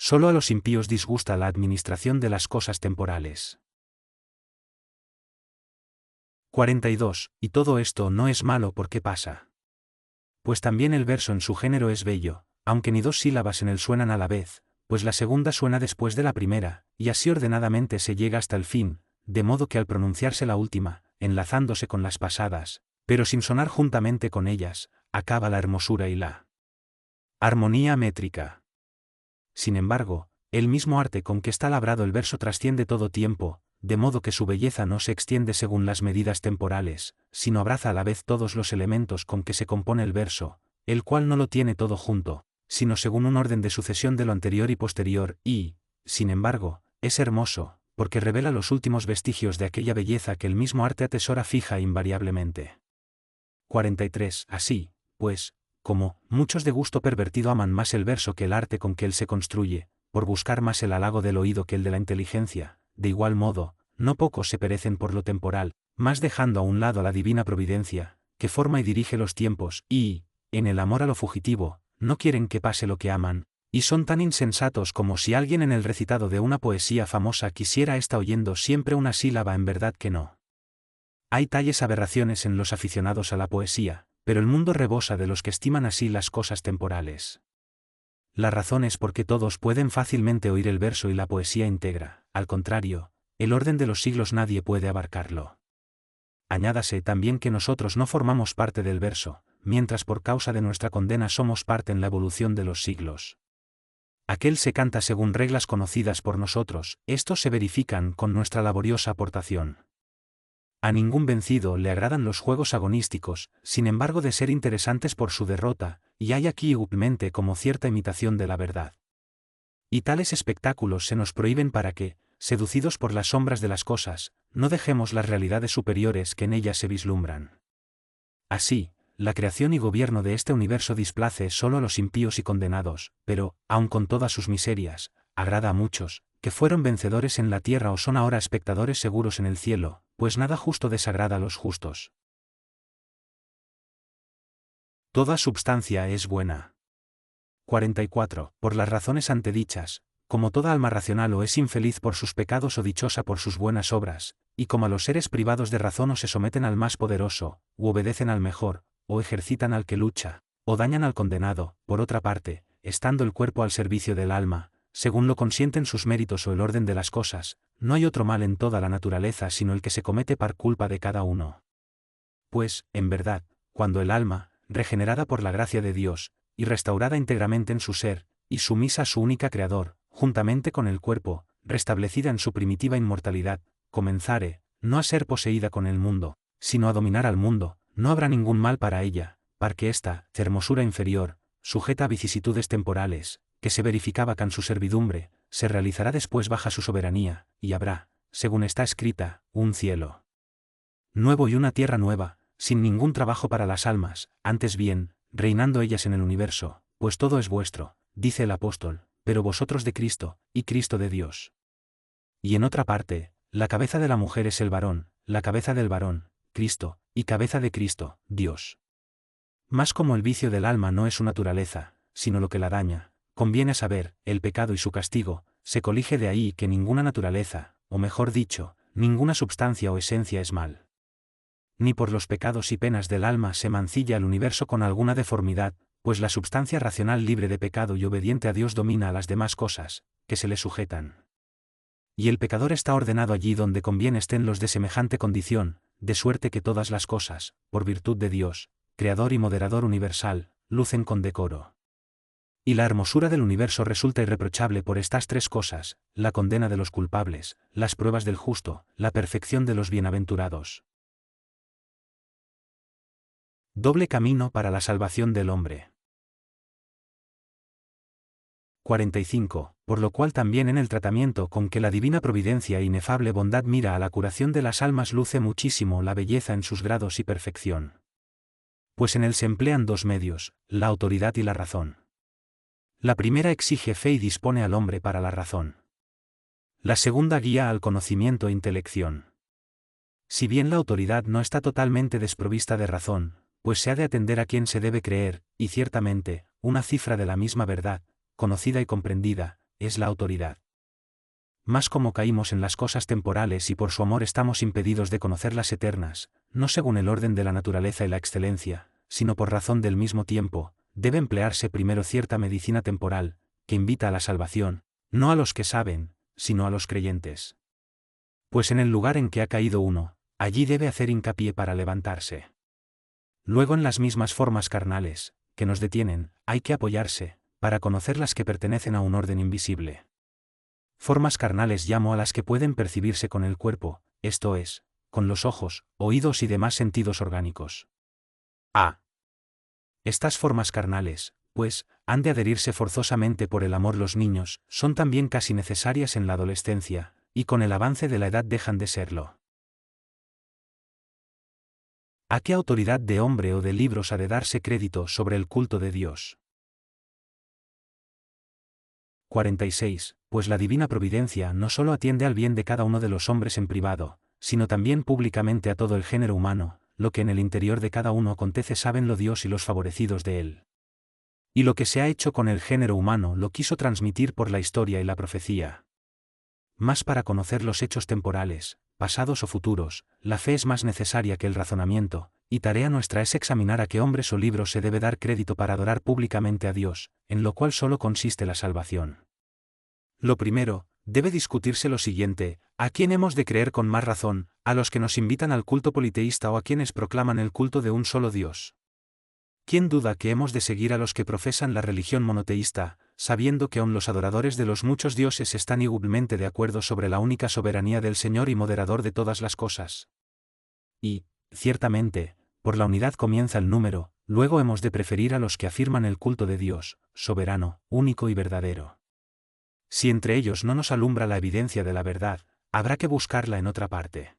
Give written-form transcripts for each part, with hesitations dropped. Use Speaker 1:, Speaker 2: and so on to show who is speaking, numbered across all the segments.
Speaker 1: Solo a los impíos disgusta la administración de las cosas temporales. 42. Y todo esto no es malo porque pasa. Pues también el verso en su género es bello, aunque ni dos sílabas en él suenan a la vez, pues la segunda suena después de la primera, y así ordenadamente se llega hasta el fin, de modo que al pronunciarse la última, enlazándose con las pasadas, pero sin sonar juntamente con ellas, acaba la hermosura y la armonía métrica. Sin embargo, el mismo arte con que está labrado el verso trasciende todo tiempo, de modo que su belleza no se extiende según las medidas temporales, sino abraza a la vez todos los elementos con que se compone el verso, el cual no lo tiene todo junto, sino según un orden de sucesión de lo anterior y posterior, y, sin embargo, es hermoso, porque revela los últimos vestigios de aquella belleza que el mismo arte atesora fija invariablemente. 43. Así, pues, como muchos de gusto pervertido aman más el verso que el arte con que él se construye, por buscar más el halago del oído que el de la inteligencia, de igual modo, no pocos se perecen por lo temporal, más dejando a un lado a la divina providencia, que forma y dirige los tiempos, y, en el amor a lo fugitivo, no quieren que pase lo que aman, y son tan insensatos como si alguien en el recitado de una poesía famosa quisiera estar oyendo siempre una sílaba en verdad que no. Hay tales aberraciones en los aficionados a la poesía, pero el mundo rebosa de los que estiman así las cosas temporales. La razón es porque todos pueden fácilmente oír el verso y la poesía íntegra, al contrario, el orden de los siglos nadie puede abarcarlo. Añádase también que nosotros no formamos parte del verso, mientras por causa de nuestra condena somos parte en la evolución de los siglos. Aquel se canta según reglas conocidas por nosotros, estos se verifican con nuestra laboriosa aportación. A ningún vencido le agradan los juegos agonísticos, sin embargo de ser interesantes por su derrota, y hay aquí igualmente como cierta imitación de la verdad. Y tales espectáculos se nos prohíben para que, seducidos por las sombras de las cosas, no dejemos las realidades superiores que en ellas se vislumbran. Así, la creación y gobierno de este universo displace solo a los impíos y condenados, pero, aun con todas sus miserias, agrada a muchos, que fueron vencedores en la tierra o son ahora espectadores seguros en el cielo, pues nada justo desagrada a los justos. Toda substancia es buena. 44. Por las razones antedichas, como toda alma racional o es infeliz por sus pecados o dichosa por sus buenas obras, y como a los seres privados de razón o se someten al más poderoso, u obedecen al mejor, o ejercitan al que lucha, o dañan al condenado, por otra parte, estando el cuerpo al servicio del alma, según lo consienten sus méritos o el orden de las cosas, no hay otro mal en toda la naturaleza sino el que se comete por culpa de cada uno. Pues, en verdad, cuando el alma, regenerada por la gracia de Dios, y restaurada íntegramente en su ser, y sumisa a su única Creador, juntamente con el cuerpo, restablecida en su primitiva inmortalidad, comenzare, no a ser poseída con el mundo, sino a dominar al mundo, no habrá ningún mal para ella, porque esta hermosura inferior, sujeta a vicisitudes temporales, que se verificaba con su servidumbre, se realizará después bajo su soberanía, y habrá, según está escrita, un cielo nuevo y una tierra nueva, sin ningún trabajo para las almas, antes bien, reinando ellas en el universo, pues todo es vuestro, dice el apóstol, pero vosotros de Cristo, y Cristo de Dios. Y en otra parte, la cabeza de la mujer es el varón, la cabeza del varón, Cristo, y cabeza de Cristo, Dios. Mas como el vicio del alma no es su naturaleza, sino lo que la daña, conviene saber, el pecado y su castigo, se colige de ahí que ninguna naturaleza, o mejor dicho, ninguna substancia o esencia es mal. Ni por los pecados y penas del alma se mancilla el universo con alguna deformidad, pues la substancia racional libre de pecado y obediente a Dios domina a las demás cosas, que se le sujetan. Y el pecador está ordenado allí donde conviene estén los de semejante condición, de suerte que todas las cosas, por virtud de Dios, Creador y Moderador universal, lucen con decoro. Y la hermosura del universo resulta irreprochable por estas tres cosas, la condena de los culpables, las pruebas del justo, la perfección de los bienaventurados. Doble camino para la salvación del hombre. 45. Por lo cual también en el tratamiento con que la divina providencia e inefable bondad mira a la curación de las almas luce muchísimo la belleza en sus grados y perfección. Pues en él se emplean dos medios, la autoridad y la razón. La primera exige fe y dispone al hombre para la razón. La segunda guía al conocimiento e intelección. Si bien la autoridad no está totalmente desprovista de razón, pues se ha de atender a quien se debe creer, y ciertamente, una cifra de la misma verdad, conocida y comprendida, es la autoridad. Mas como caímos en las cosas temporales y por su amor estamos impedidos de conocer las eternas, no según el orden de la naturaleza y la excelencia, sino por razón del mismo tiempo, debe emplearse primero cierta medicina temporal, que invita a la salvación, no a los que saben, sino a los creyentes. Pues en el lugar en que ha caído uno, allí debe hacer hincapié para levantarse. Luego en las mismas formas carnales, que nos detienen, hay que apoyarse, para conocer las que pertenecen a un orden invisible. Formas carnales llamo a las que pueden percibirse con el cuerpo, esto es, con los ojos, oídos y demás sentidos orgánicos. A. Estas formas carnales, pues, han de adherirse forzosamente por el amor. Los niños son también casi necesarias en la adolescencia, y con el avance de la edad dejan de serlo. ¿A qué autoridad de hombre o de libros ha de darse crédito sobre el culto de Dios? 46. Pues la divina providencia no solo atiende al bien de cada uno de los hombres en privado, sino también públicamente a todo el género humano, lo que en el interior de cada uno acontece sábenlo Dios y los favorecidos de él. Y lo que se ha hecho con el género humano lo quiso transmitir por la historia y la profecía. Mas para conocer los hechos temporales, pasados o futuros, la fe es más necesaria que el razonamiento, y tarea nuestra es examinar a qué hombres o libros se debe dar crédito para adorar públicamente a Dios, en lo cual solo consiste la salvación. Lo primero, debe discutirse lo siguiente: ¿a quién hemos de creer con más razón, a los que nos invitan al culto politeísta o a quienes proclaman el culto de un solo Dios? ¿Quién duda que hemos de seguir a los que profesan la religión monoteísta, sabiendo que aun los adoradores de los muchos dioses están igualmente de acuerdo sobre la única soberanía del Señor y moderador de todas las cosas? Y, ciertamente, por la unidad comienza el número, luego hemos de preferir a los que afirman el culto de Dios, soberano, único y verdadero. Si entre ellos no nos alumbra la evidencia de la verdad, habrá que buscarla en otra parte.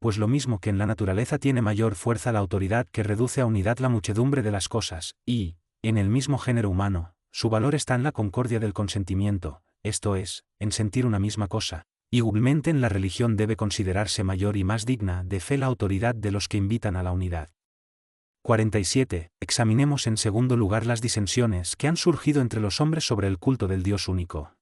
Speaker 1: Pues lo mismo que en la naturaleza tiene mayor fuerza la autoridad que reduce a unidad la muchedumbre de las cosas, y, en el mismo género humano, su valor está en la concordia del consentimiento, esto es, en sentir una misma cosa. Igualmente en la religión debe considerarse mayor y más digna de fe la autoridad de los que invitan a la unidad. 47. Examinemos en segundo lugar las disensiones que han surgido entre los hombres sobre el culto del Dios único.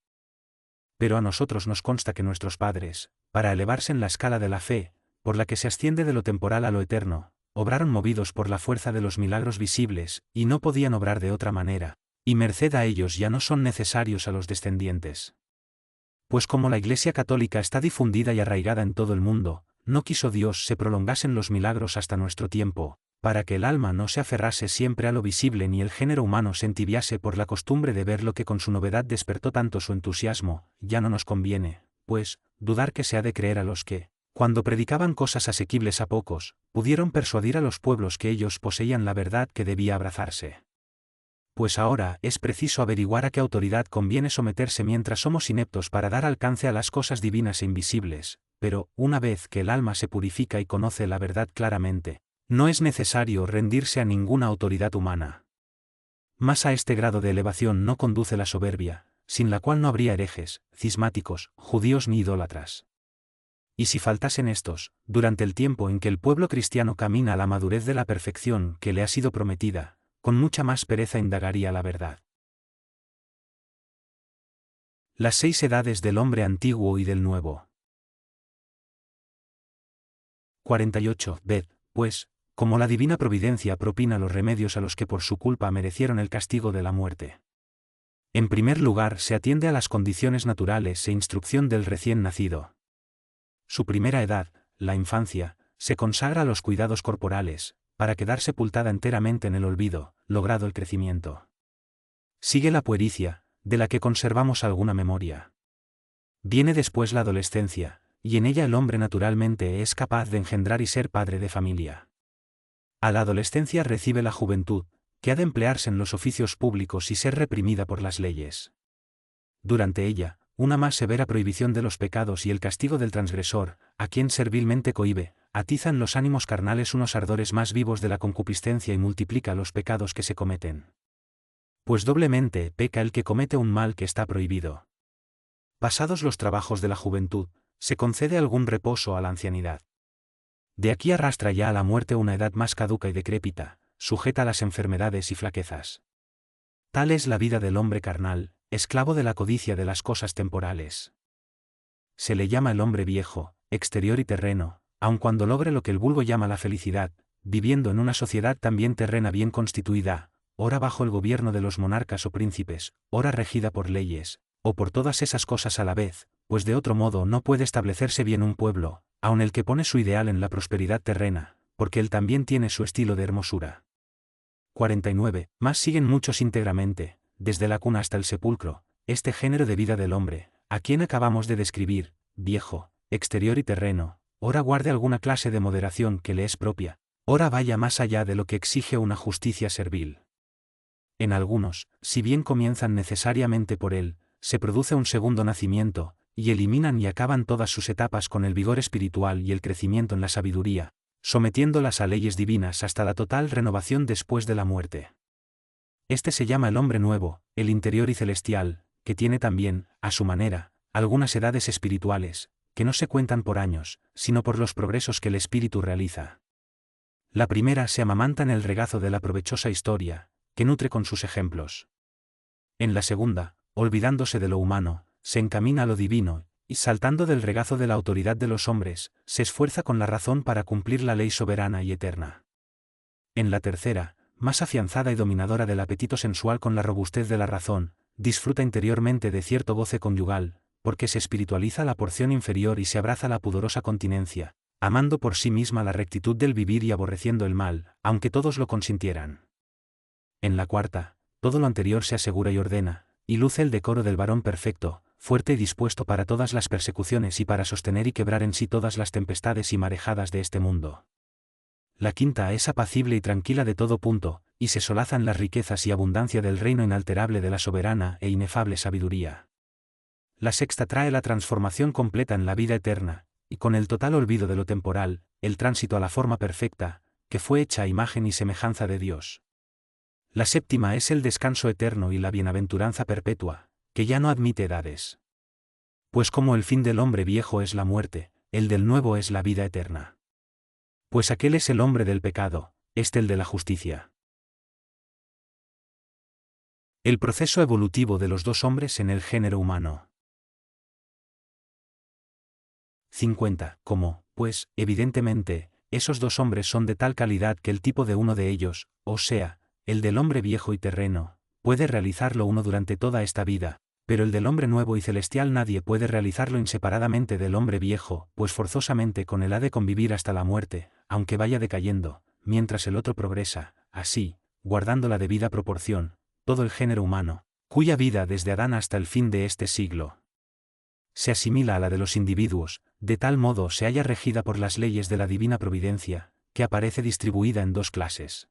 Speaker 1: Pero a nosotros nos consta que nuestros padres, para elevarse en la escala de la fe, por la que se asciende de lo temporal a lo eterno, obraron movidos por la fuerza de los milagros visibles, y no podían obrar de otra manera, y merced a ellos ya no son necesarios a los descendientes. Pues como la Iglesia católica está difundida y arraigada en todo el mundo, no quiso Dios se prolongasen los milagros hasta nuestro tiempo, para que el alma no se aferrase siempre a lo visible ni el género humano se entibiase por la costumbre de ver lo que con su novedad despertó tanto su entusiasmo. Ya no nos conviene, pues, dudar que se ha de creer a los que, cuando predicaban cosas asequibles a pocos, pudieron persuadir a los pueblos que ellos poseían la verdad que debía abrazarse. Pues ahora es preciso averiguar a qué autoridad conviene someterse mientras somos ineptos para dar alcance a las cosas divinas e invisibles, pero, una vez que el alma se purifica y conoce la verdad claramente, no es necesario rendirse a ninguna autoridad humana. Mas a este grado de elevación no conduce la soberbia, sin la cual no habría herejes, cismáticos, judíos ni idólatras. Y si faltasen estos, durante el tiempo en que el pueblo cristiano camina a la madurez de la perfección que le ha sido prometida, con mucha más pereza indagaría la verdad. Las 6 edades del hombre antiguo y del nuevo. 48. Ved, pues, como la divina providencia propina los remedios a los que por su culpa merecieron el castigo de la muerte. En primer lugar se atiende a las condiciones naturales e instrucción del recién nacido. Su primera edad, la infancia, se consagra a los cuidados corporales, para quedar sepultada enteramente en el olvido, logrado el crecimiento. Sigue la puericia, de la que conservamos alguna memoria. Viene después la adolescencia, y en ella el hombre naturalmente es capaz de engendrar y ser padre de familia. A la adolescencia recibe la juventud, que ha de emplearse en los oficios públicos y ser reprimida por las leyes. Durante ella, una más severa prohibición de los pecados y el castigo del transgresor, a quien servilmente cohíbe, atiza en los ánimos carnales unos ardores más vivos de la concupiscencia y multiplica los pecados que se cometen. Pues doblemente peca el que comete un mal que está prohibido. Pasados los trabajos de la juventud, se concede algún reposo a la ancianidad. De aquí arrastra ya a la muerte una edad más caduca y decrépita, sujeta a las enfermedades y flaquezas. Tal es la vida del hombre carnal, esclavo de la codicia de las cosas temporales. Se le llama el hombre viejo, exterior y terreno, aun cuando logre lo que el vulgo llama la felicidad, viviendo en una sociedad también terrena bien constituida, ora bajo el gobierno de los monarcas o príncipes, ora regida por leyes, o por todas esas cosas a la vez, pues de otro modo no puede establecerse bien un pueblo, aun el que pone su ideal en la prosperidad terrena, porque él también tiene su estilo de hermosura. 49. Más siguen muchos íntegramente, desde la cuna hasta el sepulcro, este género de vida del hombre, a quien acabamos de describir, viejo, exterior y terreno, ora guarde alguna clase de moderación que le es propia, ora vaya más allá de lo que exige una justicia servil. En algunos, si bien comienzan necesariamente por él, se produce un segundo nacimiento, y eliminan y acaban todas sus etapas con el vigor espiritual y el crecimiento en la sabiduría, sometiéndolas a leyes divinas hasta la total renovación después de la muerte. Este se llama el hombre nuevo, el interior y celestial, que tiene también, a su manera, algunas edades espirituales, que no se cuentan por años, sino por los progresos que el espíritu realiza. La primera se amamanta en el regazo de la provechosa historia, que nutre con sus ejemplos. En la segunda, olvidándose de lo humano, se encamina a lo divino, y saltando del regazo de la autoridad de los hombres, se esfuerza con la razón para cumplir la ley soberana y eterna. En la tercera, más afianzada y dominadora del apetito sensual con la robustez de la razón, disfruta interiormente de cierto goce conyugal, porque se espiritualiza la porción inferior y se abraza la pudorosa continencia, amando por sí misma la rectitud del vivir y aborreciendo el mal, aunque todos lo consintieran. En la cuarta, todo lo anterior se asegura y ordena, y luce el decoro del varón perfecto, fuerte y dispuesto para todas las persecuciones y para sostener y quebrar en sí todas las tempestades y marejadas de este mundo. La quinta es apacible y tranquila de todo punto, y se solazan las riquezas y abundancia del reino inalterable de la soberana e inefable sabiduría. La sexta trae la transformación completa en la vida eterna, y con el total olvido de lo temporal, el tránsito a la forma perfecta, que fue hecha a imagen y semejanza de Dios. La séptima es el descanso eterno y la bienaventuranza perpetua, que ya no admite edades. Pues como el fin del hombre viejo es la muerte, el del nuevo es la vida eterna. Pues aquel es el hombre del pecado, este el de la justicia. El proceso evolutivo de los dos hombres en el género humano. 50. Como, pues, evidentemente, esos dos hombres son de tal calidad que el tipo de uno de ellos, o sea, el del hombre viejo y terreno, puede realizarlo uno durante toda esta vida, pero el del hombre nuevo y celestial nadie puede realizarlo inseparadamente del hombre viejo, pues forzosamente con él ha de convivir hasta la muerte, aunque vaya decayendo, mientras el otro progresa, así, guardando la debida proporción, todo el género humano, cuya vida desde Adán hasta el fin de este siglo se asimila a la de los individuos, de tal modo se halla regida por las leyes de la divina providencia, que aparece distribuida en dos clases.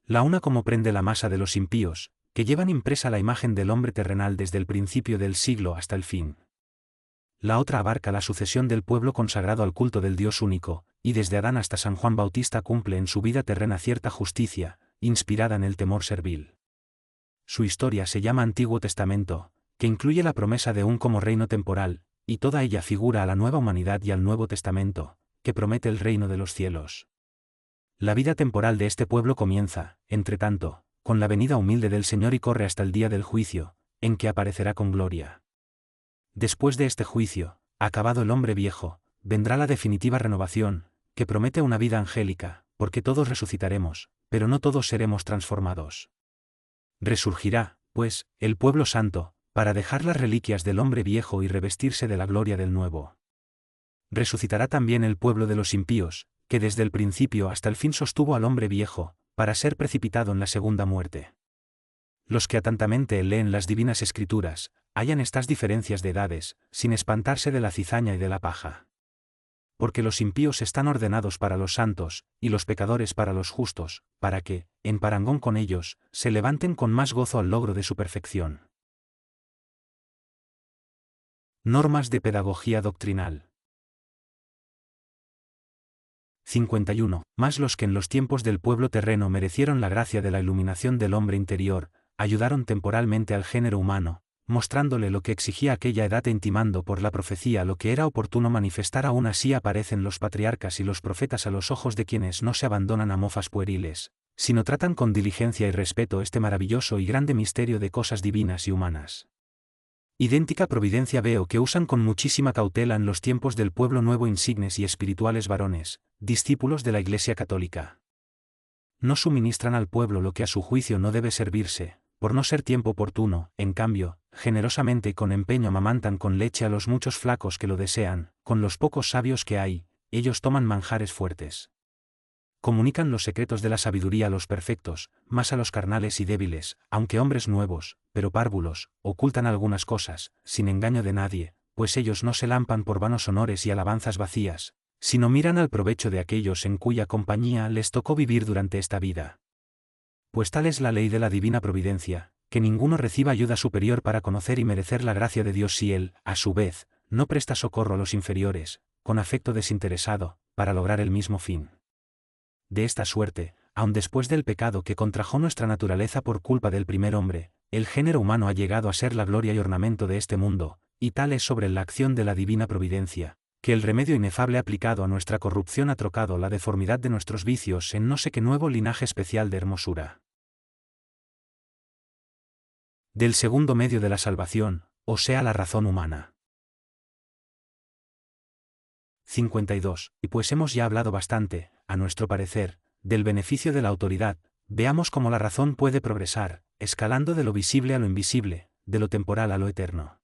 Speaker 1: La una como prende la masa de los impíos, que llevan impresa la imagen del hombre terrenal desde el principio del siglo hasta el fin. La otra abarca la sucesión del pueblo consagrado al culto del Dios único, y desde Adán hasta San Juan Bautista cumple en su vida terrena cierta justicia, inspirada en el temor servil. Su historia se llama Antiguo Testamento, que incluye la promesa de un como reino temporal, y toda ella figura a la nueva humanidad y al Nuevo Testamento, que promete el reino de los cielos. La vida temporal de este pueblo comienza, entre tanto, con la venida humilde del Señor y corre hasta el día del juicio, en que aparecerá con gloria. Después de este juicio, acabado el hombre viejo, vendrá la definitiva renovación, que promete una vida angélica, porque todos resucitaremos, pero no todos seremos transformados. Resurgirá, pues, el pueblo santo, para dejar las reliquias del hombre viejo y revestirse de la gloria del nuevo. Resucitará también el pueblo de los impíos, que desde el principio hasta el fin sostuvo al hombre viejo, para ser precipitado en la segunda muerte. Los que atentamente leen las divinas escrituras, hallan estas diferencias de edades, sin espantarse de la cizaña y de la paja. Porque los impíos están ordenados para los santos, y los pecadores para los justos, para que, en parangón con ellos, se levanten con más gozo al logro de su perfección. Normas de pedagogía doctrinal. 51. Más los que en los tiempos del pueblo terreno merecieron la gracia de la iluminación del hombre interior, ayudaron temporalmente al género humano, mostrándole lo que exigía aquella edad e intimando por la profecía lo que era oportuno manifestar. Aún así aparecen los patriarcas y los profetas a los ojos de quienes no se abandonan a mofas pueriles, sino tratan con diligencia y respeto este maravilloso y grande misterio de cosas divinas y humanas. Idéntica providencia veo que usan con muchísima cautela en los tiempos del pueblo nuevo insignes y espirituales varones, discípulos de la Iglesia Católica. No suministran al pueblo lo que a su juicio no debe servirse, por no ser tiempo oportuno, en cambio, generosamente y con empeño amamantan con leche a los muchos flacos que lo desean, con los pocos sabios que hay, ellos toman manjares fuertes. Comunican los secretos de la sabiduría a los perfectos, más a los carnales y débiles, aunque hombres nuevos, pero párvulos, ocultan algunas cosas, sin engaño de nadie, pues ellos no se lampan por vanos honores y alabanzas vacías, sino miran al provecho de aquellos en cuya compañía les tocó vivir durante esta vida. Pues tal es la ley de la divina providencia, que ninguno reciba ayuda superior para conocer y merecer la gracia de Dios si él, a su vez, no presta socorro a los inferiores, con afecto desinteresado, para lograr el mismo fin. De esta suerte, aun después del pecado que contrajo nuestra naturaleza por culpa del primer hombre, el género humano ha llegado a ser la gloria y ornamento de este mundo, y tal es sobre la acción de la divina providencia, que el remedio inefable aplicado a nuestra corrupción ha trocado la deformidad de nuestros vicios en no sé qué nuevo linaje especial de hermosura. Del segundo medio de la salvación, o sea la razón humana. 52. Y pues hemos ya hablado bastante, a nuestro parecer, del beneficio de la autoridad, veamos cómo la razón puede progresar, escalando de lo visible a lo invisible, de lo temporal a lo eterno.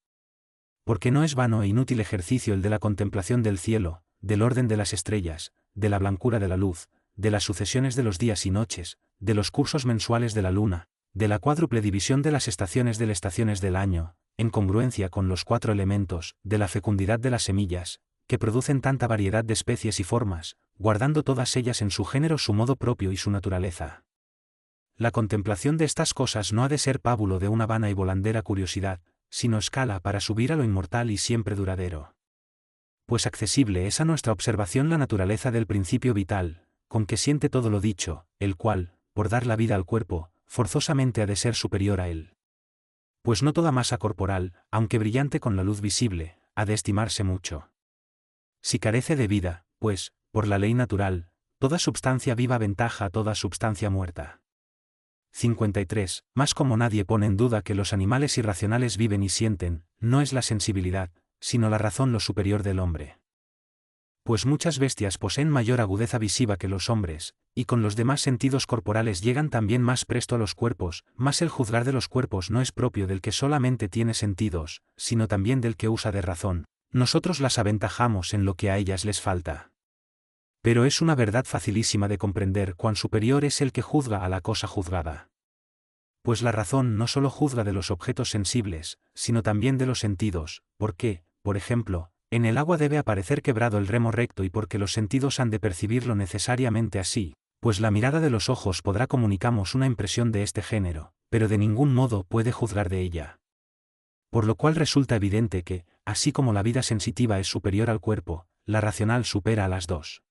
Speaker 1: Porque no es vano e inútil ejercicio el de la contemplación del cielo, del orden de las estrellas, de la blancura de la luz, de las sucesiones de los días y noches, de los cursos mensuales de la luna, de la cuádruple división de las estaciones del año, en congruencia con los 4 elementos, de la fecundidad de las semillas, que producen tanta variedad de especies y formas, guardando todas ellas en su género su modo propio y su naturaleza. La contemplación de estas cosas no ha de ser pábulo de una vana y volandera curiosidad, sino escala para subir a lo inmortal y siempre duradero. Pues accesible es a nuestra observación la naturaleza del principio vital, con que siente todo lo dicho, el cual, por dar la vida al cuerpo, forzosamente ha de ser superior a él. Pues no toda masa corporal, aunque brillante con la luz visible, ha de estimarse mucho. Si carece de vida, pues, por la ley natural, toda substancia viva aventaja a toda substancia muerta. 53. Mas como nadie pone en duda que los animales irracionales viven y sienten, no es la sensibilidad, sino la razón lo superior del hombre. Pues muchas bestias poseen mayor agudeza visiva que los hombres, y con los demás sentidos corporales llegan también más presto a los cuerpos, mas el juzgar de los cuerpos no es propio del que solamente tiene sentidos, sino también del que usa de razón. Nosotros las aventajamos en lo que a ellas les falta. Pero es una verdad facilísima de comprender cuán superior es el que juzga a la cosa juzgada. Pues la razón no solo juzga de los objetos sensibles, sino también de los sentidos, porque, por ejemplo, en el agua debe aparecer quebrado el remo recto y porque los sentidos han de percibirlo necesariamente así, pues la mirada de los ojos podrá comunicarnos una impresión de este género, pero de ningún modo puede juzgar de ella. Por lo cual resulta evidente que, así como la vida sensitiva es superior al cuerpo, la racional supera a las dos.